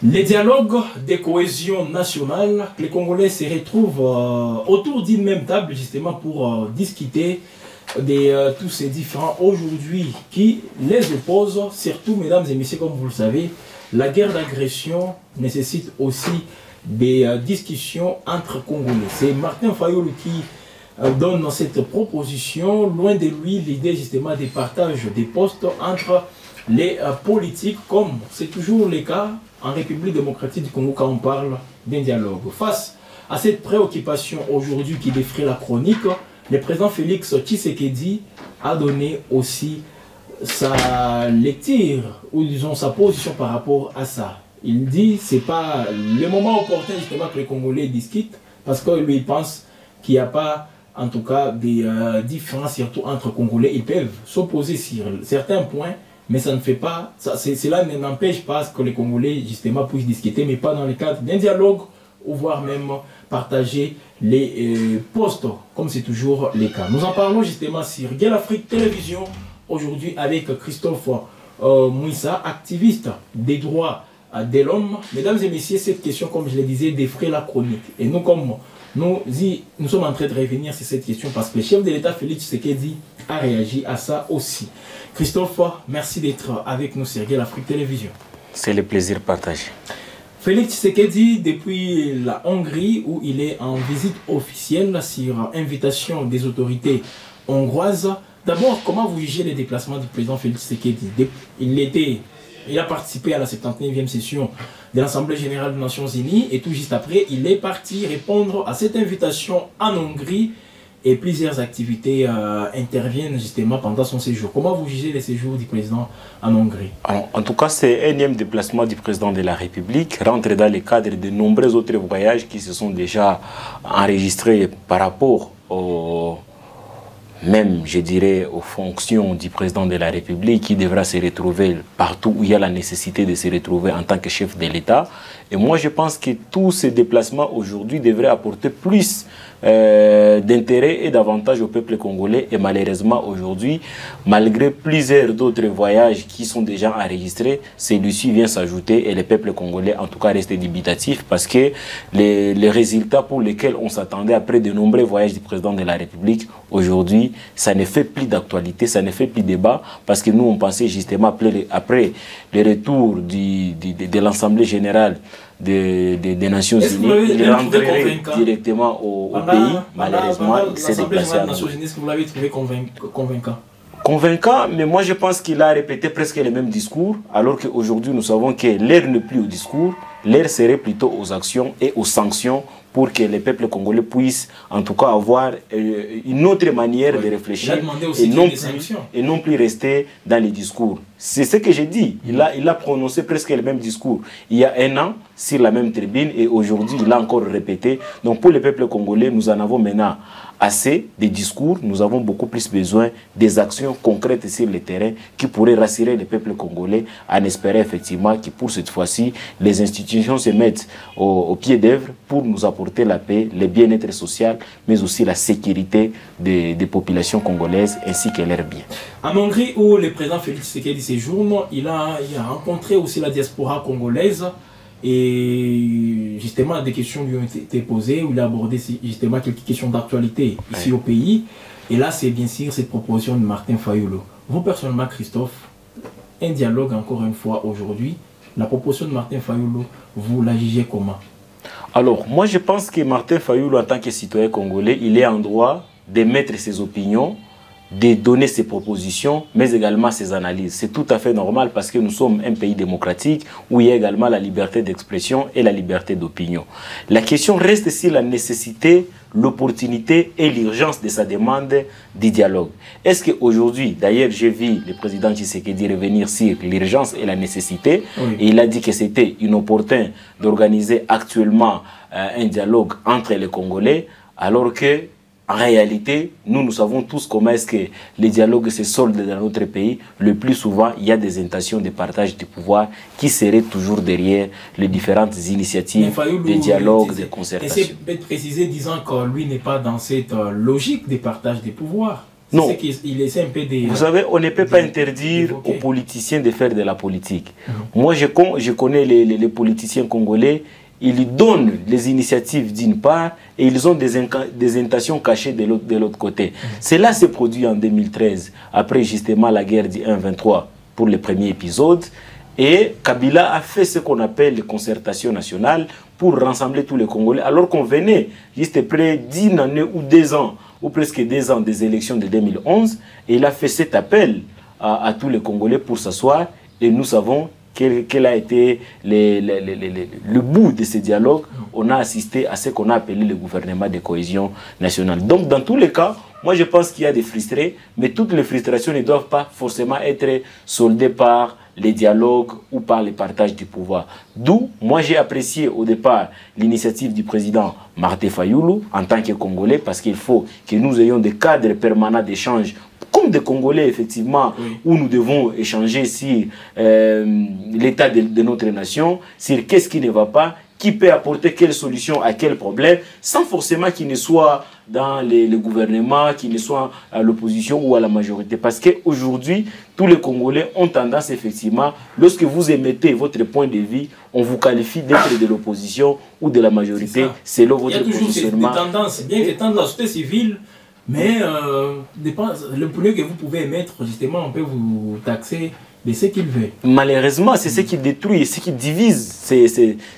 Les dialogues de cohésion nationale, les Congolais se retrouvent autour d'une même table justement pour discuter de tous ces différents aujourd'hui qui les opposent. Surtout, mesdames et messieurs, comme vous le savez, la guerre d'agression nécessite aussi des discussions entre Congolais. C'est Martin Fayulu qui donne cette proposition. Loin de lui l'idée justement des partages des postes entre les politiques, comme c'est toujours le cas en République démocratique du Congo quand on parle d'un dialogue. Face à cette préoccupation aujourd'hui qui défraie la chronique, le président Félix Tshisekedi a donné aussi sa lecture, ou disons sa position par rapport à ça. Il dit que ce n'est pas le moment opportun justement que les Congolais discutent, parce que lui il pense qu'il n'y a pas en tout cas des différences surtout entre Congolais. Ils peuvent s'opposer sur certains points, mais ça ne fait pas, cela n'empêche pas que les Congolais justement puissent discuter, mais pas dans le cadre d'un dialogue, ou voire même partager les postes, comme c'est toujours le cas. Nous en parlons justement sur Gueule Afrique Télévision, aujourd'hui avec Christophe Mouissa, activiste des droits de l'homme. Mesdames et messieurs, cette question, comme je le disais, défraie la chronique. Et nous, comme nous sommes en train de revenir sur cette question parce que le chef de l'État, Félix Tshisekedi, a réagi à ça aussi. Christophe, merci d'être avec nous sur Gueule Afrique Télévision. C'est le plaisir partagé. Félix Tshisekedi, depuis la Hongrie, où il est en visite officielle sur invitation des autorités hongroises. D'abord, comment vous jugez les déplacements du président Félix Tshisekedi? Il a participé à la 79e session de l'Assemblée générale des Nations Unies et tout juste après, il est parti répondre à cette invitation en Hongrie et plusieurs activités interviennent justement pendant son séjour. Comment vous jugez les séjours du président en Hongrie? Alors, en tout cas, c'est un énième déplacement du président de la République, rentre dans le cadre de nombreux autres voyages qui se sont déjà enregistrés par rapport au... même, je dirais, aux fonctions du président de la République qui devra se retrouver partout où il y a la nécessité de se retrouver en tant que chef de l'État. Et moi, je pense que tous ces déplacements aujourd'hui devraient apporter plus d'intérêt et d'avantages au peuple congolais. Et malheureusement, aujourd'hui, malgré plusieurs d'autres voyages qui sont déjà enregistrés, celui-ci vient s'ajouter et le peuple congolais, en tout cas, reste dubitatif parce que les résultats pour lesquels on s'attendait après de nombreux voyages du président de la République, aujourd'hui, ça ne fait plus d'actualité, ça ne fait plus débat parce que nous, on pensait justement après le retour de l'Assemblée générale des Nations Unies, il rentrerait directement au pays. Malheureusement, il s'est déplacé à Nations Unies. Est-ce que vous l'avez trouvé convaincant? Convaincant, mais moi je pense qu'il a répété presque les mêmes discours, alors qu'aujourd'hui nous savons que l'heure n'est plus au discours, l'heure serait plutôt aux actions et aux sanctions pour que les peuples congolais puissent en tout cas avoir une autre manière de réfléchir et non plus rester dans les discours. C'est ce que j'ai dit. Il a prononcé presque le même discours il y a un an sur la même tribune et aujourd'hui il a encore répété. Donc pour les peuples congolais, nous en avons maintenant assez des discours, nous avons beaucoup plus besoin des actions concrètes sur le terrain qui pourraient rassurer les peuples congolais en espérant effectivement que pour cette fois-ci, les institutions se mettent au pied d'œuvre pour nous apporter la paix, le bien-être social, mais aussi la sécurité des populations congolaises ainsi que leur bien. En Hongrie, où le président Félix Tshisekedi séjourne, il a rencontré aussi la diaspora congolaise. Et justement, des questions lui ont été posées, où il a abordé justement quelques questions d'actualité ici au pays. Et là, c'est bien sûr cette proposition de Martin Fayulu. Vous, personnellement, Christophe, un dialogue encore une fois aujourd'hui, la proposition de Martin Fayulu, vous la jugez comment? Alors, moi, je pense que Martin Fayulu, en tant que citoyen congolais, il est en droit de mettre ses opinions, de donner ses propositions, mais également ses analyses. C'est tout à fait normal parce que nous sommes un pays démocratique où il y a également la liberté d'expression et la liberté d'opinion. La question reste sur la nécessité, l'opportunité et l'urgence de sa demande du dialogue. Est-ce qu'aujourd'hui, d'ailleurs j'ai vu le président Tshisekedi revenir sur l'urgence et la nécessité, et il a dit que c'était inopportun d'organiser actuellement un dialogue entre les Congolais, alors que en réalité, nous savons tous comment est-ce que les dialogues se soldent dans notre pays. Le plus souvent, il y a des intentions de partage du pouvoir qui seraient toujours derrière les différentes initiatives de dialogue, de concertation. Et c'est peut-être précisé disant que lui n'est pas dans cette logique de partage des pouvoirs. Non. Il essaie un peu de... Vous savez, on ne peut pas interdire aux politiciens de faire de la politique. Moi, je connais les politiciens congolais. Ils donnent les initiatives d'une part et ils ont des intentions cachées de l'autre côté. Cela s'est produit en 2013, après justement la guerre du 1-23 pour le premier épisode. Et Kabila a fait ce qu'on appelle les concertations nationales pour rassembler tous les Congolais, alors qu'on venait juste près d'une année ou 2 ans, ou presque 2 ans des élections de 2011. Et il a fait cet appel à tous les Congolais pour s'asseoir. Et nous savons quel a été le bout de ce dialogue. On a assisté à ce qu'on a appelé le gouvernement de cohésion nationale. Donc, dans tous les cas, moi je pense qu'il y a des frustrés, mais toutes les frustrations ne doivent pas forcément être soldées par les dialogues ou par le partage du pouvoir. D'où, moi j'ai apprécié au départ l'initiative du président Martin Fayulu en tant que Congolais, parce qu'il faut que nous ayons des cadres permanents d'échange comme des Congolais, effectivement, où nous devons échanger sur l'état de notre nation, sur qu'est-ce qui ne va pas, qui peut apporter quelle solution à quel problème, sans forcément qu'il ne soit dans le gouvernement, qu'il ne soit à l'opposition ou à la majorité. Parce qu'aujourd'hui, tous les Congolais ont tendance, effectivement, lorsque vous émettez votre point de vue, on vous qualifie d'être de l'opposition ou de la majorité, selon votre positionnement. Il y a toujours des tendances, bien qu'étant de la société civile, mais le premier que vous pouvez émettre, justement, on peut vous taxer de ce qu'il veut. Malheureusement, c'est ce qui détruit, ce qui divise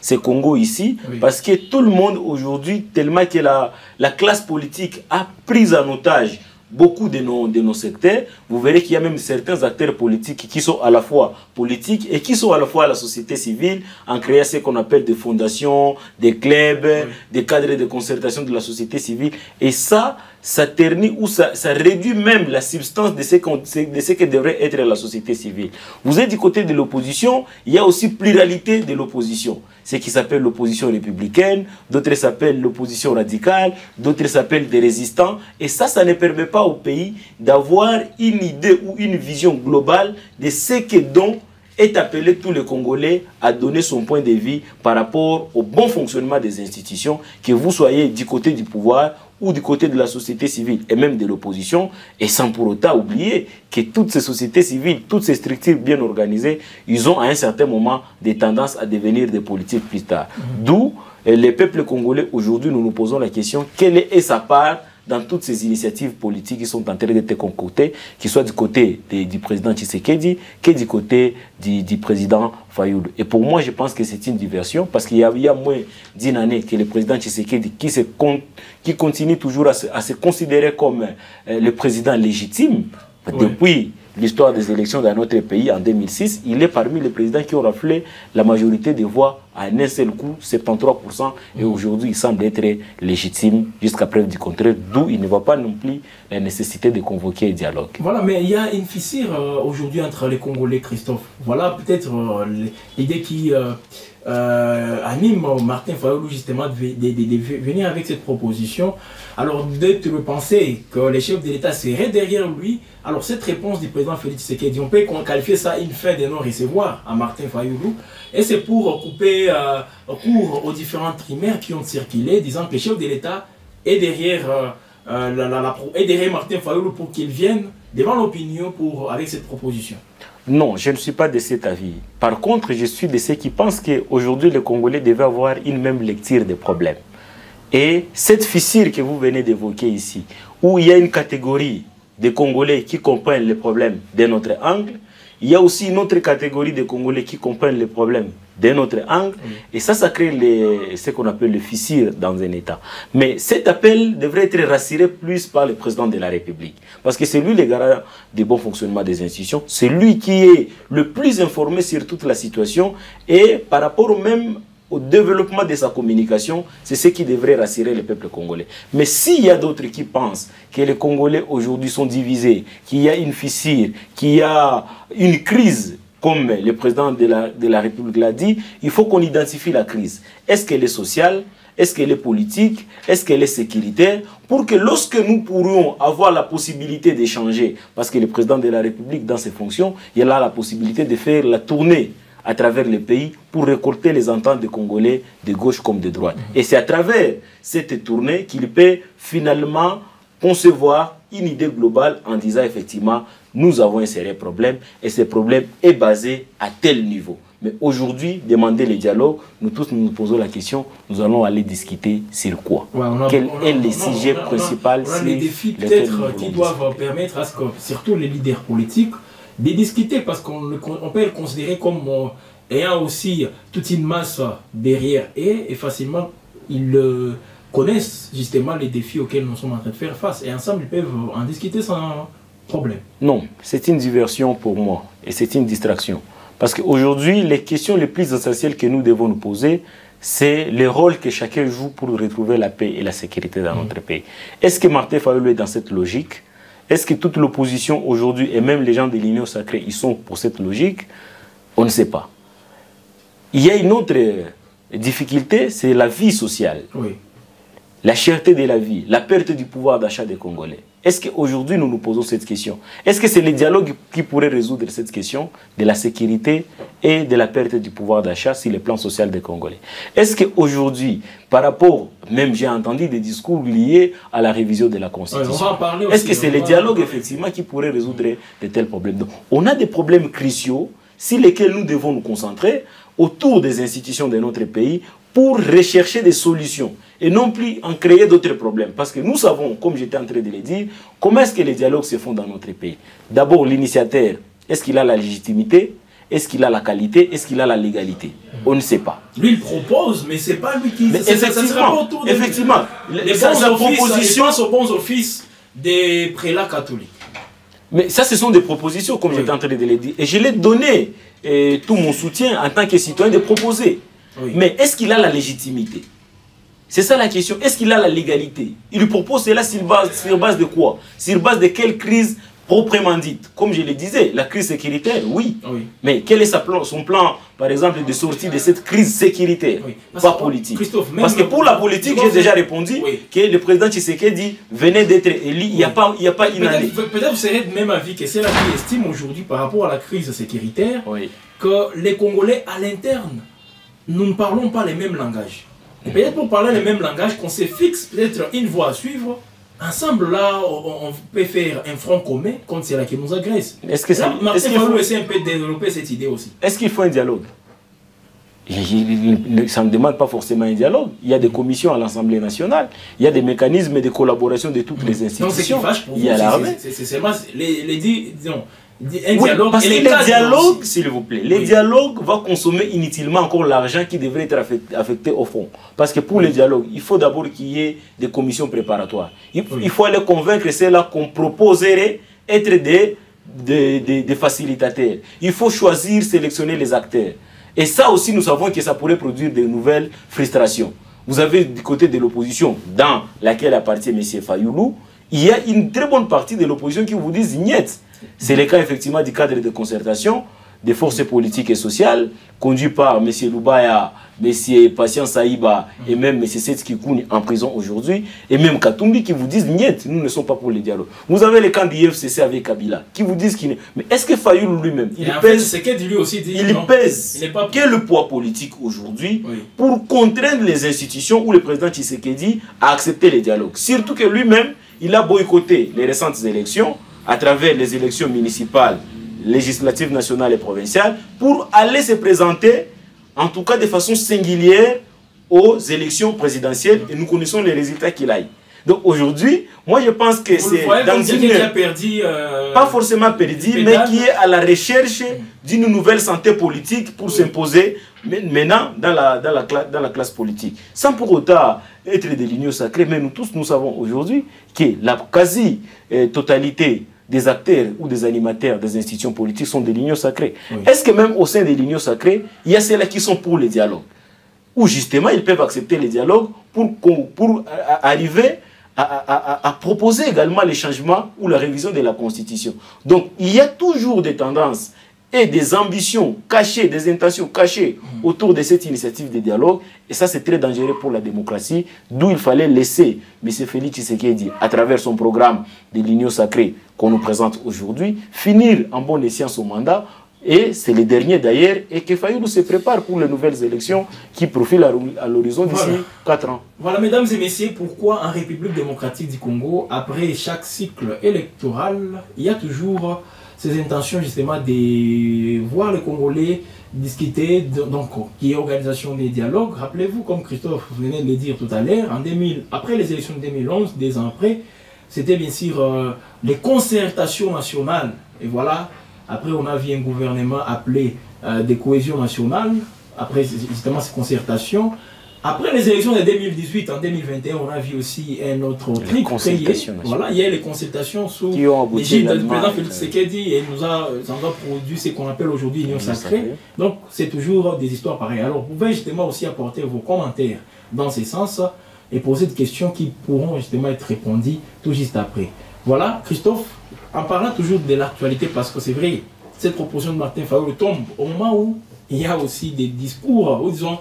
ces Congo ici, parce que tout le monde aujourd'hui, tellement que la classe politique a pris en otage beaucoup de nos secteurs, vous verrez qu'il y a même certains acteurs politiques qui sont à la fois politiques et qui sont à la fois à la société civile, en créant ce qu'on appelle des fondations, des clubs, des cadres de concertation de la société civile. Et ça ternit ou ça réduit même la substance de ce que devrait être la société civile. Vous êtes du côté de l'opposition, il y a aussi pluralité de l'opposition. Ce qui s'appelle l'opposition républicaine, d'autres s'appellent l'opposition radicale, d'autres s'appellent des résistants. Et ça ne permet pas au pays d'avoir une idée ou une vision globale de ce que dont est appelé tous les Congolais à donner son point de vue par rapport au bon fonctionnement des institutions, que vous soyez du côté du pouvoir ou du côté de la société civile et même de l'opposition, et sans pour autant oublier que toutes ces sociétés civiles, toutes ces structures bien organisées, ils ont à un certain moment des tendances à devenir des politiques plus tard. D'où les peuples congolais, aujourd'hui, nous nous posons la question, quelle est sa part dans toutes ces initiatives politiques qui sont en train d'être concoctées, qu'ils soient du côté du président Tshisekedi, que du côté du président Fayulu. Et pour moi, je pense que c'est une diversion, parce qu'il y a moins d'une année que le président Tshisekedi, qui continue toujours à se considérer comme le président légitime, depuis l'histoire des élections dans notre pays en 2006, il est parmi les présidents qui ont raflé la majorité des voix à un seul coup, 73%, et aujourd'hui il semble être légitime jusqu'à preuve du contraire, d'où il ne voit pas non plus la nécessité de convoquer un dialogue. Voilà, mais il y a une fissure aujourd'hui entre les Congolais, Christophe. Voilà peut-être l'idée qui anime Martin Fayulu justement de venir avec cette proposition. Alors d'être pensé que les chefs de l'État seraient derrière lui. Alors cette réponse du président Félix Tshisekedi, on peut qualifier ça une fin de non-recevoir à Martin Fayulu. Et c'est pour couper court aux différentes primaires qui ont circulé, disant que le chef de l'État est derrière, derrière Martin Fayulu pour qu'il vienne devant l'opinion avec cette proposition. Non, je ne suis pas de cet avis. Par contre, je suis de ceux qui pensent qu'aujourd'hui, les Congolais devaient avoir une même lecture des problèmes. Et cette fissure que vous venez d'évoquer ici, où il y a une catégorie de Congolais qui comprennent les problèmes d'un autre angle, il y a aussi une autre catégorie de Congolais qui comprennent les problèmes d'un autre angle, et ça crée ce qu'on appelle les fissures dans un État. Mais cet appel devrait être rassuré plus par le président de la République, parce que c'est lui le garant du bon fonctionnement des institutions, c'est lui qui est le plus informé sur toute la situation, et par rapport même au développement de sa communication, c'est ce qui devrait rassurer le peuple congolais. Mais s'il y a d'autres qui pensent que les Congolais aujourd'hui sont divisés, qu'il y a une fissure, qu'il y a une crise, comme le président de la République l'a dit, il faut qu'on identifie la crise. Est-ce qu'elle est sociale? Est-ce qu'elle est politique? Est-ce qu'elle est sécuritaire? Pour que lorsque nous pourrions avoir la possibilité d'échanger, parce que le président de la République, dans ses fonctions, il a la possibilité de faire la tournée à travers le pays pour récolter les ententes des Congolais de gauche comme de droite. Et c'est à travers cette tournée qu'il peut finalement concevoir une idée globale en disant effectivement, nous avons un sérieux problème et ce problème est basé à tel niveau. Mais aujourd'hui, demander le dialogue, nous tous nous posons la question, nous allons aller discuter sur quoi? Quel est le sujet principal? On a des défis peut-être qui doivent permettre à ce que, surtout les leaders politiques, de discuter parce qu'on peut le considérer comme ayant aussi toute une masse derrière et facilement ils connaissent justement les défis auxquels nous sommes en train de faire face et ensemble ils peuvent en discuter sans problème. Non, c'est une diversion pour moi et c'est une distraction. Parce qu'aujourd'hui, les questions les plus essentielles que nous devons nous poser, c'est le rôle que chacun joue pour retrouver la paix et la sécurité dans notre pays. Est-ce que Martin Fayulu est dans cette logique? Est-ce que toute l'opposition aujourd'hui, et même les gens de l'Union sacrée, ils sont pour cette logique? On ne sait pas. Il y a une autre difficulté, c'est la vie sociale. Oui. La cherté de la vie, la perte du pouvoir d'achat des Congolais. Est-ce qu'aujourd'hui nous nous posons cette question? Est-ce que c'est le dialogue qui pourrait résoudre cette question de la sécurité et de la perte du pouvoir d'achat sur le plan social des Congolais? Est-ce qu'aujourd'hui, par rapport, même j'ai entendu des discours liés à la révision de la Constitution, est-ce que c'est le dialogue effectivement qui pourrait résoudre de tels problèmes? Donc, on a des problèmes cruciaux sur lesquels nous devons nous concentrer autour des institutions de notre pays pour rechercher des solutions et non plus en créer d'autres problèmes. Parce que nous savons, comme j'étais en train de le dire, comment est-ce que les dialogues se font dans notre pays. D'abord, l'initiateur, est-ce qu'il a la légitimité? Est-ce qu'il a la qualité? Est-ce qu'il a la légalité? On ne sait pas. Lui, il propose, mais ce n'est pas lui qui... Effectivement, les propositions sont aux bons offices des prélats catholiques. Mais ça, ce sont des propositions, comme j'étais en train de le dire. Et je l'ai donné tout mon soutien en tant que citoyen de proposer. Oui. Mais est-ce qu'il a la légitimité? C'est ça la question. Est-ce qu'il a la légalité? Il lui propose cela sur base de quoi? Sur base de quelle crise proprement dite? Comme je le disais, la crise sécuritaire, oui. Oui. Mais quel est son plan, par exemple, de sortie de cette crise sécuritaire? Oui. Pas politique. Parce que pour la politique, j'ai déjà répondu que le président Tshisekedi venait d'être élu il n'y a pas une année. Peut-être vous serez de même avis que c'est là qui estime aujourd'hui, par rapport à la crise sécuritaire, que les Congolais à l'interne, nous ne parlons pas les mêmes langages. Et peut-être pour parler les mêmes langages, qu'on se fixe peut-être une voie à suivre, ensemble là, on peut faire un front commun contre ceux qui nous agressent. Est-ce que ça Martin Fayulu essaie un peu de développer cette idée aussi. Est-ce qu'il faut un dialogue? Ça ne demande pas forcément un dialogue. Il y a des commissions à l'Assemblée nationale, il y a des mécanismes de collaboration de toutes les institutions. Donc, il y a l'armée. C'est seulement disons, un dialogue, parce que les dialogues, s'il vous plaît, les dialogues vont consommer inutilement encore l'argent qui devrait être affecté au fond. Parce que pour les dialogues, il faut d'abord qu'il y ait des commissions préparatoires. Il faut aller convaincre ceux-là qu'on proposerait être des facilitateurs. Il faut choisir, sélectionner les acteurs. Et ça aussi, nous savons que ça pourrait produire de nouvelles frustrations. Vous avez du côté de l'opposition, dans laquelle appartient M. Fayulu, il y a une très bonne partie de l'opposition qui vous disent « niet ». C'est le cas effectivement du cadre de concertation des forces politiques et sociales, conduit par M. Loubaya, M. Patient Saïba et même M. Setski Kouni en prison aujourd'hui, et même Katumbi qui vous disent « niet, nous ne sommes pas pour les dialogues ». Vous avez les camps du FCC avec Kabila qui vous disent qu'il n'est... Mais est-ce que Fayulu lui-même, il pèse quel poids politique aujourd'hui pour contraindre les institutions ou le président Tshisekedi à accepter les dialogues? Surtout que lui-même, il a boycotté les récentes élections à travers les élections municipales, législatives, nationales et provinciales, pour aller se présenter, en tout cas de façon singulière, aux élections présidentielles, et nous connaissons les résultats qu'il a eu. Donc aujourd'hui, moi je pense que c'est dans une... qui a perdu, pas forcément perdu, mais qui est à la recherche d'une nouvelle santé politique pour s'imposer maintenant dans la classe politique. Sans pour autant être de l'union sacrée, mais nous tous nous savons aujourd'hui que la quasi-totalité des acteurs ou des animateurs des institutions politiques sont de l'union sacrée. Est-ce que même au sein de l'union sacrée, il y a ceux-là qui sont pour les dialogues? Ou justement, ils peuvent accepter les dialogues pour arriver à proposer également les changements ou la révision de la Constitution. Donc, il y a toujours des tendances et des ambitions cachées, des intentions cachées autour de cette initiative de dialogue. Et ça, c'est très dangereux pour la démocratie, d'où il fallait laisser M. Félix Tshisekedi, à travers son programme de l'Union sacrée qu'on nous présente aujourd'hui, finir en bonne escient son mandat Et c'est le dernier d'ailleurs, et que Fayulu se prépare pour les nouvelles élections qui profilent à l'horizon d'ici 4 ans. Voilà, mesdames et messieurs, pourquoi en République démocratique du Congo, après chaque cycle électoral, il y a toujours ces intentions justement de voir les Congolais discuter, donc qui est organisation des dialogues. Rappelez-vous, comme Christophe venait de le dire tout à l'heure, après les élections de 2011, 2 ans après, c'était bien sûr les concertations nationales. Et voilà. Après, on a vu un gouvernement appelé de cohésion nationale, après justement ces concertations. Après les élections de 2018, en 2021, on a vu aussi un autre truc créé. Voilà, il y a les concertations sous l'égide du président Félix Tshisekedi et nous a produit ce qu'on appelle aujourd'hui Union sacrée. Donc, c'est toujours des histoires pareilles. Alors, vous pouvez justement aussi apporter vos commentaires dans ce sens et poser des questions qui pourront justement être répondues tout juste après. Voilà, Christophe. En parlant toujours de l'actualité, parce que c'est vrai, cette proposition de Martin Fayulu tombe au moment où il y a aussi des discours, ou disons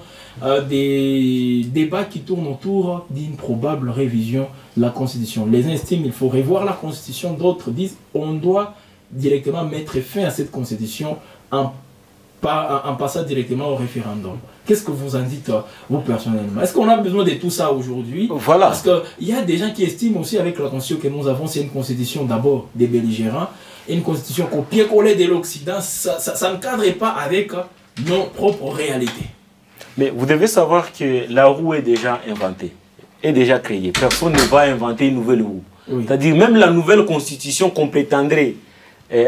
des débats qui tournent autour d'une probable révision de la Constitution. Les uns estiment qu'il faut revoir la Constitution, d'autres disent qu'on doit directement mettre fin à cette Constitution en passant directement au référendum. Qu'est-ce que vous en dites, vous personnellement? Est-ce qu'on a besoin de tout ça aujourd'hui? Voilà. Parce qu'il y a des gens qui estiment aussi avec la constitution que nous avons, c'est une constitution d'abord des belligérants, et une constitution copier-coller de l'Occident, ça ne cadre pas avec nos propres réalités. Mais vous devez savoir que la roue est déjà inventée, est déjà créée. Personne ne va inventer une nouvelle roue. Oui. C'est-à-dire même la nouvelle constitution qu'on prétendrait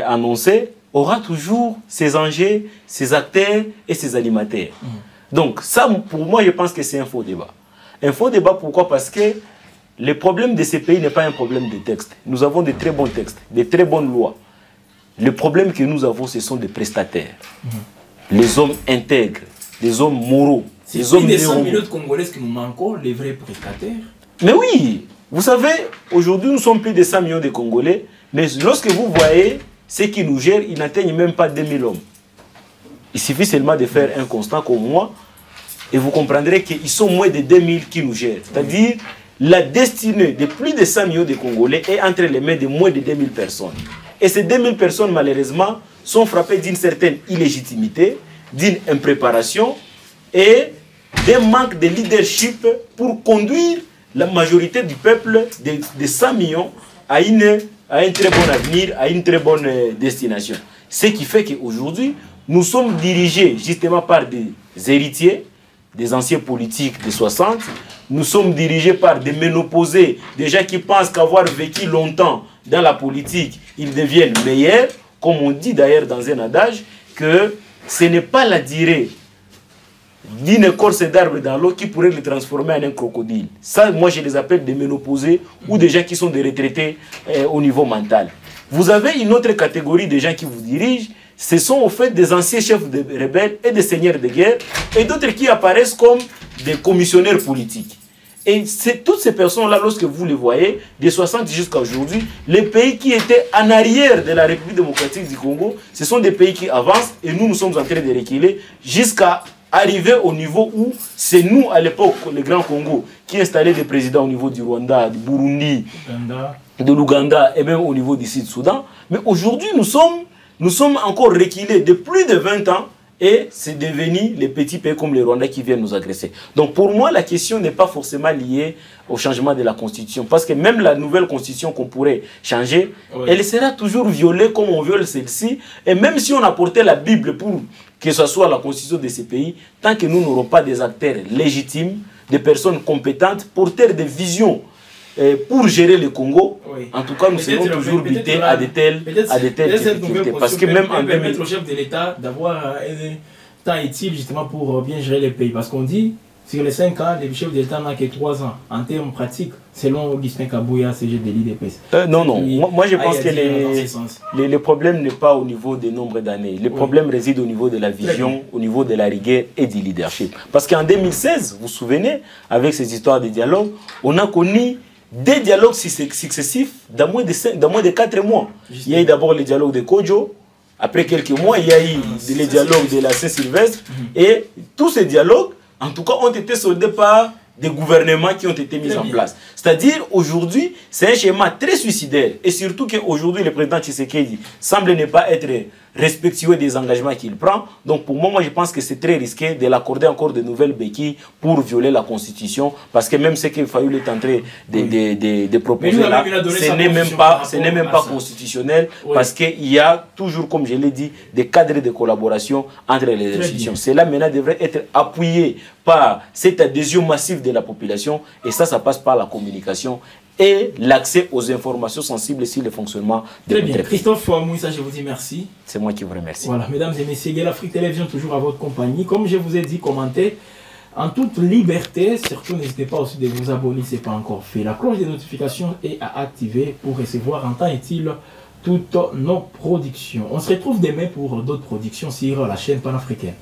annoncer aura toujours ses enjeux, ses acteurs et ses animateurs. Donc ça, pour moi, je pense que c'est un faux débat. Un faux débat, pourquoi? Parce que le problème de ces pays n'est pas un problème de texte. Nous avons de très bons textes, de très bonnes lois. Le problème que nous avons, ce sont des prestataires. Les hommes intègres, les hommes moraux. Les hommes des 100 millions de Congolais qui nous manquent, les vrais prestataires. Mais oui, vous savez, aujourd'hui, nous sommes plus de 100 millions de Congolais, mais lorsque vous voyez ceux qui nous gèrent, ils n'atteignent même pas 2000 hommes. Il suffit seulement de faire un constat comme moi, et vous comprendrez qu'ils sont moins de 2000 qui nous gèrent. C'est-à-dire, la destinée de plus de 100 millions de Congolais est entre les mains de moins de 2000 personnes. Et ces 2000 personnes, malheureusement, sont frappées d'une certaine illégitimité, d'une impréparation et d'un manque de leadership pour conduire la majorité du peuple de 100 millions à un très bon avenir, à une très bonne destination. Ce qui fait qu'aujourd'hui, nous sommes dirigés justement par des héritiers, des anciens politiques des 60. Nous sommes dirigés par des ménopausés, des gens qui pensent qu'avoir vécu longtemps dans la politique, ils deviennent meilleurs. Comme on dit d'ailleurs dans un adage, que ce n'est pas la durée d'une écorce d'arbre dans l'eau qui pourrait le transformer en un crocodile. Ça, moi, je les appelle des ménopausés ou des gens qui sont des retraités au niveau mental. Vous avez une autre catégorie de gens qui vous dirigent. Ce sont au fait des anciens chefs de rebelles et des seigneurs de guerre et d'autres qui apparaissent comme des commissionnaires politiques. Et c'est toutes ces personnes-là, lorsque vous les voyez, de 60 jusqu'à aujourd'hui, les pays qui étaient en arrière de la République démocratique du Congo, ce sont des pays qui avancent et nous sommes en train de reculer jusqu'à arriver au niveau où c'est nous, à l'époque, le Grand Congo, qui installait des présidents au niveau du Rwanda, du Burundi, de l'Ouganda et même au niveau du Sud-Soudan. Mais aujourd'hui, nous sommes encore reculés de plus de 20 ans et c'est devenu les petits pays comme le Rwanda qui viennent nous agresser. Donc pour moi, la question n'est pas forcément liée au changement de la Constitution. Parce que même la nouvelle Constitution qu'on pourrait changer, elle sera toujours violée comme on viole celle-ci. Et même si on apportait la Bible pour que ce soit la Constitution de ces pays, tant que nous n'aurons pas des acteurs légitimes, des personnes compétentes, porteurs de visions pour gérer le Congo, en tout cas, nous serons toujours butés à de telles difficultés. Parce que même en permettre au chef de l'État d'avoir un temps utile justement pour bien gérer les pays. Parce qu'on dit, sur les 5 ans, le chef de l'État n'a que 3 ans. En termes pratiques, selon Augustin Kabouya, CG de l'IDPS. Non, moi je pense que le problème n'est pas au niveau des nombres d'années. Le problème réside au niveau de la vision, au niveau de la rigueur et du leadership. Parce qu'en 2016, vous vous souvenez, avec ces histoires de dialogue, on a connu des dialogues successifs dans moins de 4 mois. Il y a eu d'abord le dialogue de Kodjo, après quelques mois, il y a eu les dialogues de la Saint-Sylvestre, et tous ces dialogues, en tout cas, ont été soldés par des gouvernements qui ont été mis en place. C'est-à-dire, aujourd'hui, c'est un schéma très suicidaire, et surtout qu'aujourd'hui, le président Tshisekedi semble ne pas être respectueux des engagements qu'il prend. Donc pour moi, je pense que c'est très risqué de l'accorder encore de nouvelles béquilles pour violer la Constitution, parce que même ce qu'il Fayoulou est en train de proposer là, ce n'est même pas constitutionnel, parce qu'il y a toujours, comme je l'ai dit, des cadres de collaboration entre les institutions. Cela maintenant devrait être appuyé par cette adhésion massive de la population, et ça passe par la communication et l'accès aux informations sensibles sur le fonctionnement de notre pays. Christophe Mouissa, je vous dis merci. C'est moi qui vous remercie. Voilà, mesdames et messieurs, Gueule Afrique Télévision, toujours à votre compagnie. Comme je vous ai dit, commentez en toute liberté. Surtout, n'hésitez pas aussi de vous abonner si ce n'est pas encore fait. La cloche des notifications est à activer pour recevoir en temps utile toutes nos productions. On se retrouve demain pour d'autres productions sur la chaîne panafricaine.